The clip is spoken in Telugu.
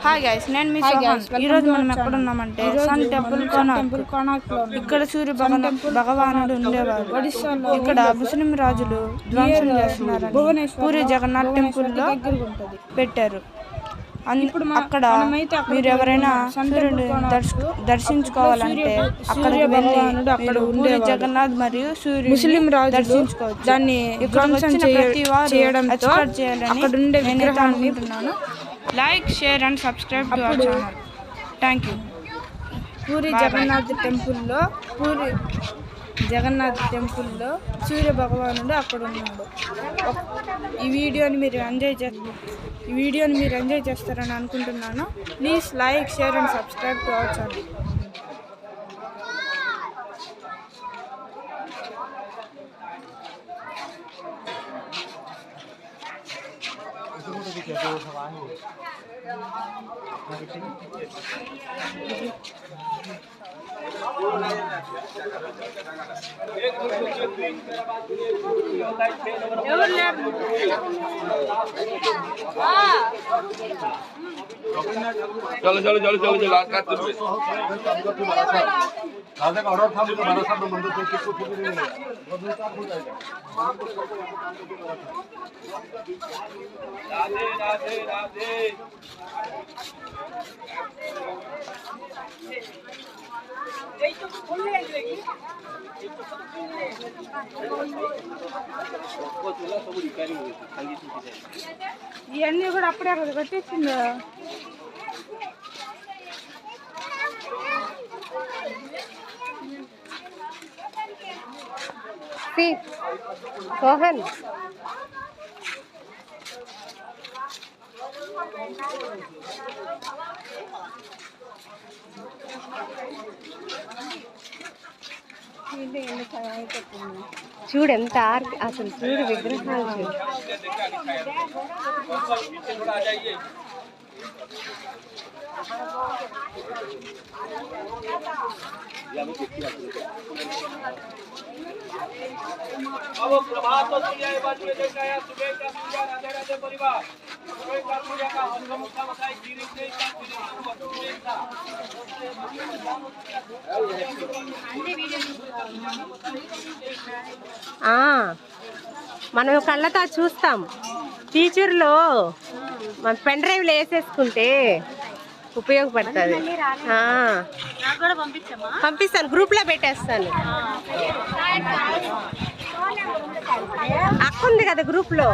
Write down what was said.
హాయ్ గైస్, నేను మీ సోహన్. ఈరోజు మనం ఎక్కడ ఉన్నామంటే సన్ టెంపుల్ కోనార్క్. ఇక్కడ సూర్య భగవానుడు ఉండేవాడు. ఇక్కడ ముస్లిం రాజులు ధ్వంసం చేస్తున్నారని పూరి జగన్నాథ్ టెంపుల్ లో పెట్టారు. అక్కడ మీరు ఎవరైనా సూర్యుడు దర్శించుకోవాలంటే అక్కడికి వెళ్ళి అక్కడ పూరి జగన్నాథ్ మరియు సూర్యుడు ముస్లిం రాజు దర్శించుకోవచ్చు. దాన్ని ధ్వంసం ప్రతి వారు ఎక్స్పెక్ట్ చేయాలని నేనైతే అనుకుంటున్నాను. Like, share and subscribe to our channel. Thank you. Puri Jagannath టెంపుల్లో సూర్య భగవానుడు అక్కడ ఉన్నాడు. ఈ వీడియోని మీరు ఎంజాయ్ చేస్తారని అనుకుంటున్నాను. Please like, share and subscribe to our channel. चलो चलो चलो चलो चलो आज काट दे राजा का ऑर्डर था मुझे 12 साल में मंदिर से कुछ भी नहीं मिला राधे राधे राधे ये तो खोल ले आएगी ये तो सब खोल ले वो चला सब रिपेयरिंग हुई संगीत की ఇవన్నీ కూడా అప్పుడే కదా కట్టేసింది. సోహన్ చూడు ఎంత అసలు చూడు విగ్రహాలు చూడు. अब प्रभात तो सूर्य के बाद में देखा है सुबह का पूजा राधे राधे परिवार सुबह का पूजा का हम का बताई गिरी से का మనం కళ్ళతో చూస్తాం. టీచర్లో మన పెన్ డ్రైవ్లో వేసేసుకుంటే ఉపయోగపడుతుంది. పంపిస్తాను, గ్రూప్లో పెట్టేస్తాను. అక్క ఉంది కదా గ్రూప్లో.